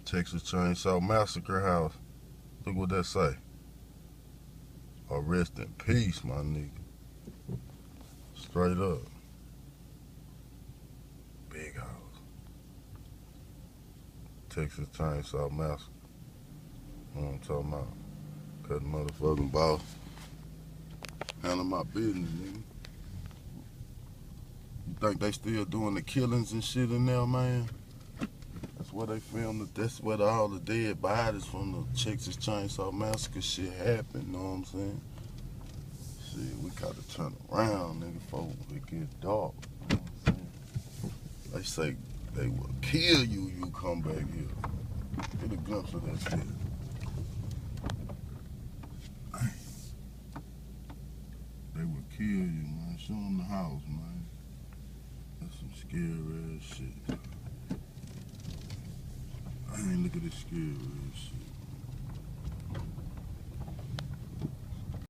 Texas Chainsaw Massacre house. Look what that say. Oh, rest in peace, my nigga. Straight up. Big house. Texas Chainsaw Massacre. You know what I'm talking about? Cut the motherfucking boss. Handle my business, nigga. You think they still doing the killings and shit in there, man? That's where they filmed it. That's where all the dead bodies from the Texas Chainsaw Massacre shit happened, you know what I'm saying? Shit, we gotta turn around, nigga, before it get dark. You know what I'm saying? They say they will kill you, you come back here. Get a glimpse of that shit. They will kill you, man. Show them the house, man. That's some scary ass shit. I ain't look at this scary ass shit.